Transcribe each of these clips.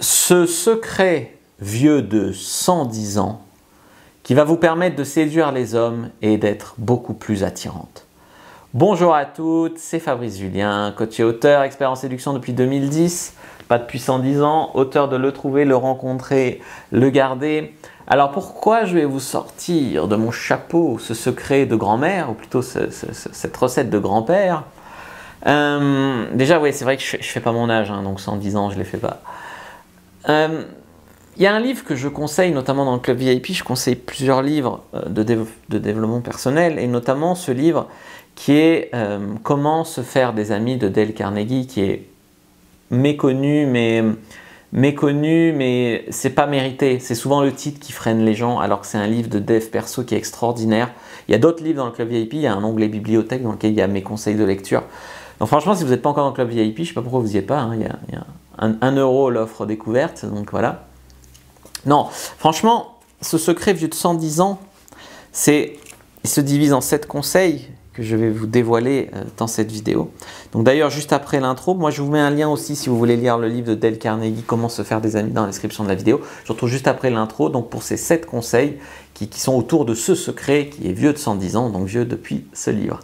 Ce secret vieux de 110 ans qui va vous permettre de séduire les hommes et d'être beaucoup plus attirante. Bonjour à toutes, c'est Fabrice Julien, coach et auteur, expert en séduction depuis 2010, pas depuis 110 ans, auteur de Le Trouver, Le Rencontrer, Le Garder. Alors pourquoi je vais vous sortir de mon chapeau ce secret de grand-mère, ou plutôt cette recette de grand-père? Déjà, oui, c'est vrai que je ne fais pas mon âge, hein, donc 110 ans, je ne les fais pas. Il y a un livre que je conseille, notamment dans le club VIP, je conseille plusieurs livres de développement personnel, et notamment ce livre qui est Comment se faire des amis de Dale Carnegie, qui est méconnu, mais c'est pas mérité. C'est souvent le titre qui freine les gens, alors que c'est un livre de dev perso qui est extraordinaire. Il y a d'autres livres dans le club VIP, il y a un onglet bibliothèque dans lequel il y a mes conseils de lecture. Donc franchement, si vous n'êtes pas encore dans le club VIP, je ne sais pas pourquoi vous n'y êtes pas, hein, il y a 1 euro l'offre découverte, donc voilà. Non, franchement, ce secret vieux de 110 ans, il se divise en 7 conseils que je vais vous dévoiler dans cette vidéo. Donc d'ailleurs, juste après l'intro, moi je vous mets un lien aussi si vous voulez lire le livre de Dale Carnegie, Comment se faire des amis, dans la description de la vidéo. Je retrouve juste après l'intro, donc pour ces 7 conseils qui sont autour de ce secret qui est vieux de 110 ans, donc vieux depuis ce livre.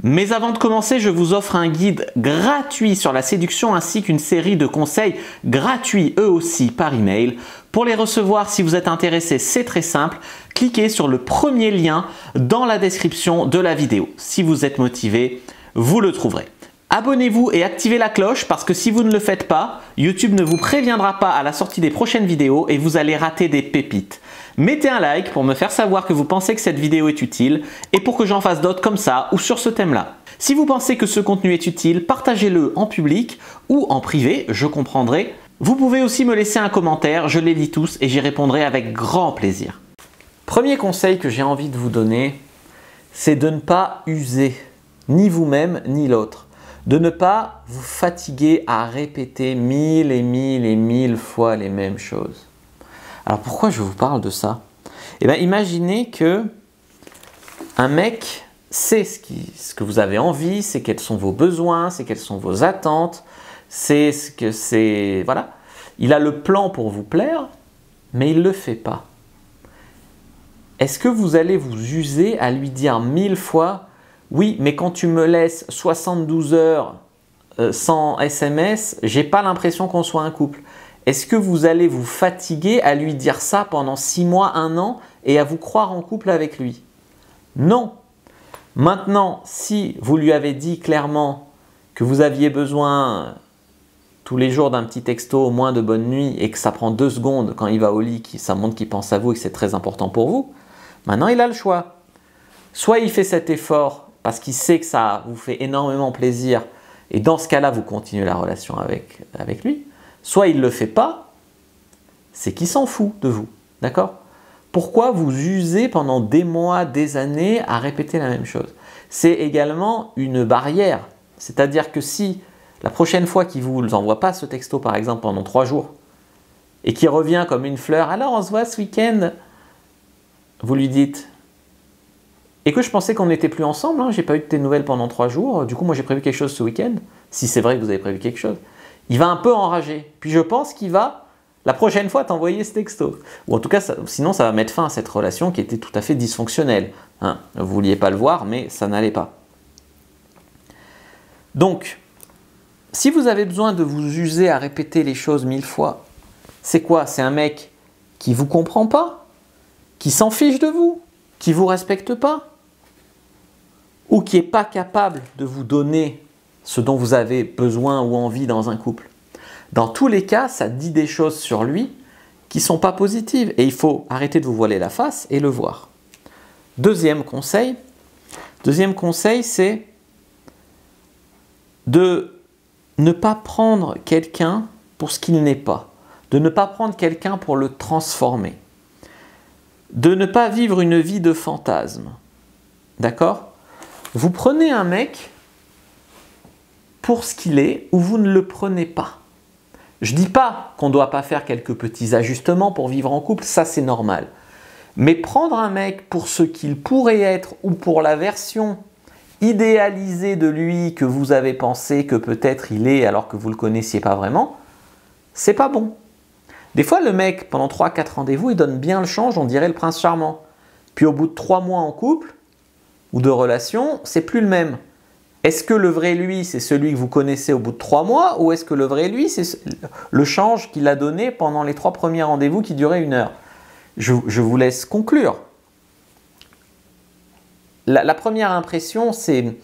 Mais avant de commencer, je vous offre un guide gratuit sur la séduction ainsi qu'une série de conseils gratuits eux aussi par email. Pour les recevoir, si vous êtes intéressé, c'est très simple. Cliquez sur le premier lien dans la description de la vidéo. Si vous êtes motivé, vous le trouverez. Abonnez-vous et activez la cloche parce que si vous ne le faites pas, YouTube ne vous préviendra pas à la sortie des prochaines vidéos et vous allez rater des pépites. Mettez un like pour me faire savoir que vous pensez que cette vidéo est utile et pour que j'en fasse d'autres comme ça ou sur ce thème-là. Si vous pensez que ce contenu est utile, partagez-le en public ou en privé, je comprendrai. Vous pouvez aussi me laisser un commentaire, je les lis tous et j'y répondrai avec grand plaisir. Premier conseil que j'ai envie de vous donner, c'est de ne pas user, ni vous-même ni l'autre. De ne pas vous fatiguer à répéter 1000 et 1000 et 1000 fois les mêmes choses. Alors pourquoi je vous parle de ça? Eh bien, imaginez que un mec sait ce que vous avez envie, c'est quels sont vos besoins, c'est quelles sont vos attentes, c'est ce que c'est. Voilà. Il a le plan pour vous plaire, mais il ne le fait pas. Est-ce que vous allez vous user à lui dire 1000 fois « Oui, mais quand tu me laisses 72 heures sans SMS, j'ai pas l'impression qu'on soit un couple ». Est-ce que vous allez vous fatiguer à lui dire ça pendant 6 mois, 1 an et à vous croire en couple avec lui? Non. Maintenant, si vous lui avez dit clairement que vous aviez besoin tous les jours d'un petit texto au moins de bonne nuit et que ça prend 2 secondes quand il va au lit, ça montre qu'il pense à vous et que c'est très important pour vous, maintenant il a le choix. Soit il fait cet effort parce qu'il sait que ça vous fait énormément plaisir et dans ce cas-là, vous continuez la relation avec lui. Soit il ne le fait pas, c'est qu'il s'en fout de vous. D'accord? Pourquoi vous usez pendant des mois, des années à répéter la même chose? C'est également une barrière. C'est-à-dire que si la prochaine fois qu'il ne vous envoie pas ce texto, par exemple, pendant 3 jours, et qu'il revient comme une fleur, alors on se voit ce week-end, vous lui dites « Et que je pensais qu'on n'était plus ensemble, hein, j'ai pas eu de tes nouvelles pendant 3 jours, du coup moi j'ai prévu quelque chose ce week-end. » Si c'est vrai que vous avez prévu quelque chose. Il va un peu enrager. Puis je pense qu'il va, la prochaine fois, t'envoyer ce texto. Ou en tout cas, sinon ça va mettre fin à cette relation qui était tout à fait dysfonctionnelle. Hein, vous ne vouliez pas le voir, mais ça n'allait pas. Donc, si vous avez besoin de vous user à répéter les choses 1000 fois, c'est quoi? C'est un mec qui ne vous comprend pas, qui s'en fiche de vous, qui ne vous respecte pas, ou qui n'est pas capable de vous donner ce dont vous avez besoin ou envie dans un couple. Dans tous les cas, ça dit des choses sur lui qui ne sont pas positives et il faut arrêter de vous voiler la face et le voir. Deuxième conseil, c'est de ne pas prendre quelqu'un pour ce qu'il n'est pas, de ne pas prendre quelqu'un pour le transformer, de ne pas vivre une vie de fantasme. D'accord? Vous prenez un mec pour ce qu'il est ou vous ne le prenez pas. Je ne dis pas qu'on ne doit pas faire quelques petits ajustements pour vivre en couple, ça c'est normal. Mais prendre un mec pour ce qu'il pourrait être ou pour la version idéalisée de lui que vous avez pensé que peut-être il est alors que vous ne le connaissiez pas vraiment, c'est pas bon. Des fois, le mec, pendant 3-4 rendez-vous, il donne bien le change, on dirait le prince charmant. Puis au bout de 3 mois en couple ou de relation, c'est plus le même. Est-ce que le vrai lui, c'est celui que vous connaissez au bout de 3 mois, ou est-ce que le vrai lui, c'est le change qu'il a donné pendant les 3 premiers rendez-vous qui duraient 1 heure? Je vous laisse conclure. La première impression, c'est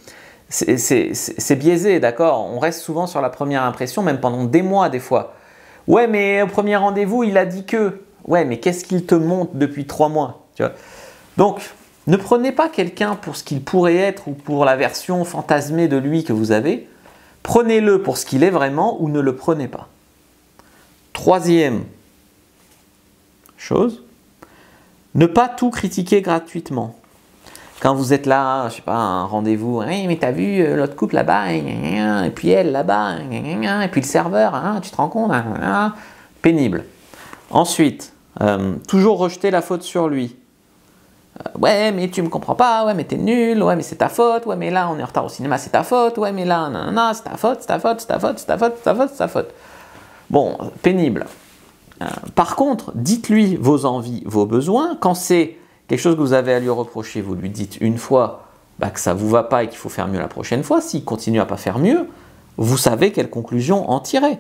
biaisé, d'accord? On reste souvent sur la première impression, même pendant des mois des fois. Ouais, mais au premier rendez-vous, il a dit que. Ouais, mais qu'est-ce qu'il te montre depuis 3 mois, tu vois? Donc, ne prenez pas quelqu'un pour ce qu'il pourrait être ou pour la version fantasmée de lui que vous avez. Prenez-le pour ce qu'il est vraiment ou ne le prenez pas. Troisième chose, ne pas tout critiquer gratuitement. Quand vous êtes là, je sais pas, un rendez-vous, hey, mais t'as vu l'autre couple là-bas, et puis elle là-bas, et puis le serveur, hein, tu te rends compte, hein, pénible. Ensuite, toujours rejeter la faute sur lui. Ouais, mais tu me comprends pas, ouais, mais t'es nul, ouais, mais c'est ta faute, ouais, mais là on est en retard au cinéma, c'est ta faute, ouais, mais là, non, c'est ta faute, c'est ta faute, c'est ta faute, c'est ta faute, c'est ta faute, c'est ta faute. Bon, pénible. Par contre, dites-lui vos envies, vos besoins. Quand c'est quelque chose que vous avez à lui reprocher, vous lui dites une fois que ça ne vous va pas et qu'il faut faire mieux la prochaine fois. S'il continue à ne pas faire mieux, vous savez quelle conclusion en tirer.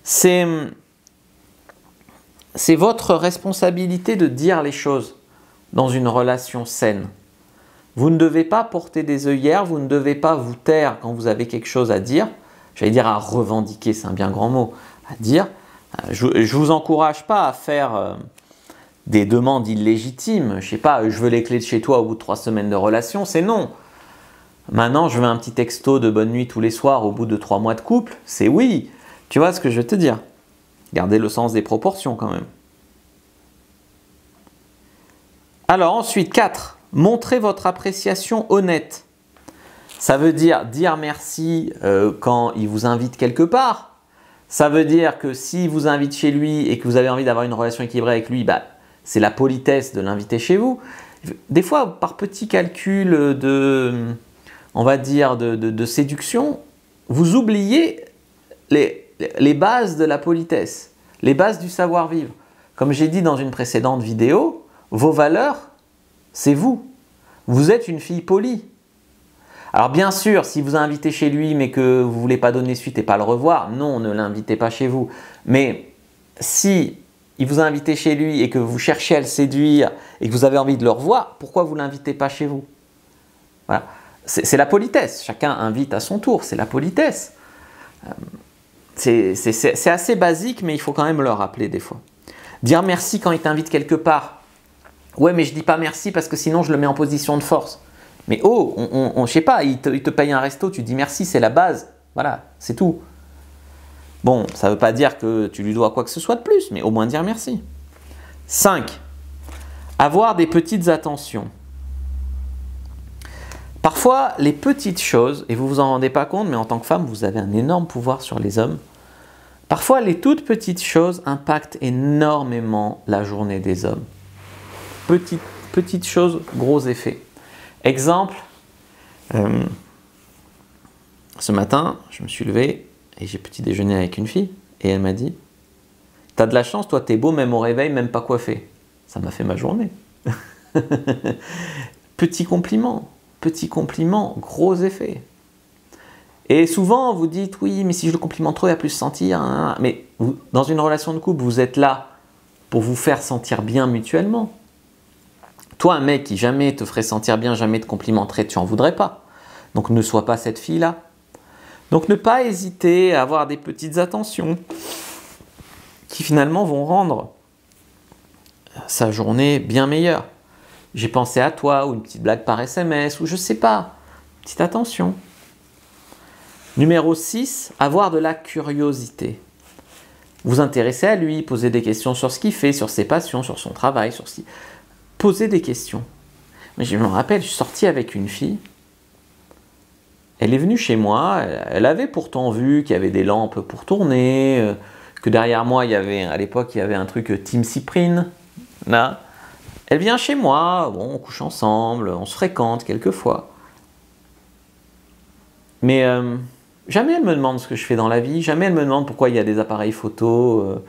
C'est votre responsabilité de dire les choses dans une relation saine. Vous ne devez pas porter des œillères, vous ne devez pas vous taire quand vous avez quelque chose à dire. J'allais dire à revendiquer, c'est un bien grand mot, à dire. Je ne vous encourage pas à faire des demandes illégitimes. Je sais pas, je veux les clés de chez toi au bout de 3 semaines de relation, c'est non. Maintenant, je veux un petit texto de bonne nuit tous les soirs au bout de 3 mois de couple, c'est oui. Tu vois ce que je veux te dire? Gardez le sens des proportions quand même. Alors ensuite, 4. Montrez votre appréciation honnête. Ça veut dire merci quand il vous invite quelque part. Ça veut dire que s'il vous invite chez lui et que vous avez envie d'avoir une relation équilibrée avec lui, c'est la politesse de l'inviter chez vous. Des fois, par petit calcul on va dire, de séduction, vous oubliez les bases de la politesse, les bases du savoir-vivre. Comme j'ai dit dans une précédente vidéo, vos valeurs, c'est vous. Vous êtes une fille polie. Alors bien sûr, si vous invitez chez lui mais que vous ne voulez pas donner suite et pas le revoir, non, ne l'invitez pas chez vous. Mais si il vous a invité chez lui et que vous cherchez à le séduire et que vous avez envie de le revoir, pourquoi vous ne l'invitez pas chez vous? Voilà. C'est la politesse. Chacun invite à son tour, c'est la politesse. C'est assez basique, mais il faut quand même le rappeler des fois. Dire merci quand il t'invite quelque part. Ouais, mais je dis pas merci parce que sinon je le mets en position de force. Mais oh, je sais pas, il te paye un resto, tu dis merci, c'est la base. Voilà, c'est tout. Bon, ça ne veut pas dire que tu lui dois quoi que ce soit de plus, mais au moins dire merci. 5. Avoir des petites attentions. Parfois, les petites choses, et vous vous en rendez pas compte, mais en tant que femme, vous avez un énorme pouvoir sur les hommes. Parfois, les toutes petites choses impactent énormément la journée des hommes. Petites choses, gros effets. Exemple, ce matin, je me suis levé et j'ai petit déjeuner avec une fille et elle m'a dit « T'as de la chance, toi t'es beau même au réveil, même pas coiffé. » Ça m'a fait ma journée. Petit compliment, gros effet. Et souvent vous dites « Oui, mais si je le complimente trop, il va plus se sentir. » Mais dans une relation de couple, vous êtes là pour vous faire sentir bien mutuellement. Toi, un mec qui jamais te ferait sentir bien, jamais te complimenterait, tu n'en voudrais pas. Donc ne sois pas cette fille-là. Donc ne pas hésiter à avoir des petites attentions qui finalement vont rendre sa journée bien meilleure. J'ai pensé à toi, ou une petite blague par SMS, ou je sais pas. Petite attention. Numéro 6, avoir de la curiosité. Vous intéresser à lui, poser des questions sur ce qu'il fait, sur ses passions, sur son travail, sur ce qui... Poser des questions. Mais je me rappelle, je suis sorti avec une fille. Elle est venue chez moi. Elle avait pourtant vu qu'il y avait des lampes pour tourner, que derrière moi, à l'époque, il y avait un truc Team Cyprine. Là. Elle vient chez moi. Bon, on couche ensemble, on se fréquente quelquefois. Mais jamais elle me demande ce que je fais dans la vie. Jamais elle me demande pourquoi il y a des appareils photo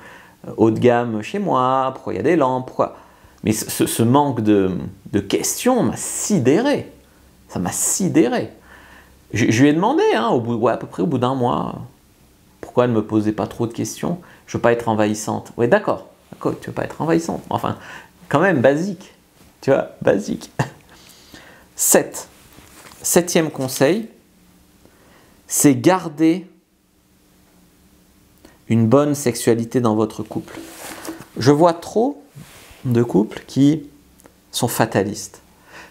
haut de gamme chez moi, pourquoi il y a des lampes, pourquoi... Mais ce manque de questions m'a sidéré. Ça m'a sidéré. Je lui ai demandé, hein, à peu près au bout d'un mois, pourquoi elle ne me posait pas trop de questions. Je ne veux pas être envahissante. Oui, d'accord, tu ne veux pas être envahissante. Enfin, quand même, basique. Tu vois, basique. 7. Septième conseil, c'est garder une bonne sexualité dans votre couple. Je vois trop de couples qui sont fatalistes.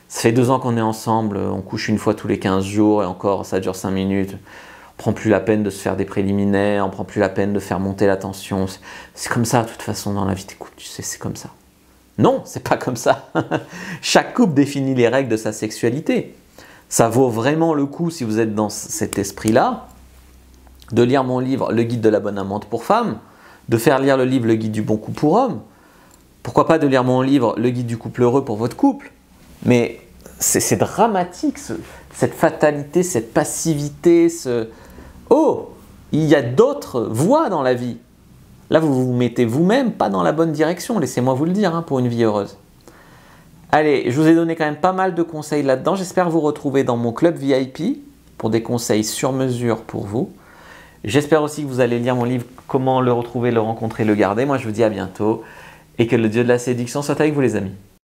Ça fait 2 ans qu'on est ensemble, on couche une fois tous les 15 jours et encore ça dure 5 minutes. On prend plus la peine de se faire des préliminaires, on prend plus la peine de faire monter la tension. C'est comme ça de toute façon dans la vie des couples, tu sais, c'est comme ça. Non, c'est pas comme ça. Chaque couple définit les règles de sa sexualité. Ça vaut vraiment le coup, si vous êtes dans cet esprit-là, de lire mon livre « Le guide de la bonne amante pour femmes », de faire lire le livre « Le guide du bon couple pour hommes ». Pourquoi pas de lire mon livre « Le guide du couple heureux pour votre couple ». Mais c'est dramatique, cette fatalité, cette passivité, Oh, il y a d'autres voies dans la vie. Là, vous vous mettez vous-même pas dans la bonne direction, laissez-moi vous le dire, hein, pour une vie heureuse. Allez, je vous ai donné quand même pas mal de conseils là-dedans. J'espère vous retrouver dans mon club VIP pour des conseils sur mesure pour vous. J'espère aussi que vous allez lire mon livre « Comment le retrouver, le rencontrer, le garder ». Moi, je vous dis à bientôt et que le Dieu de la séduction soit avec vous, les amis.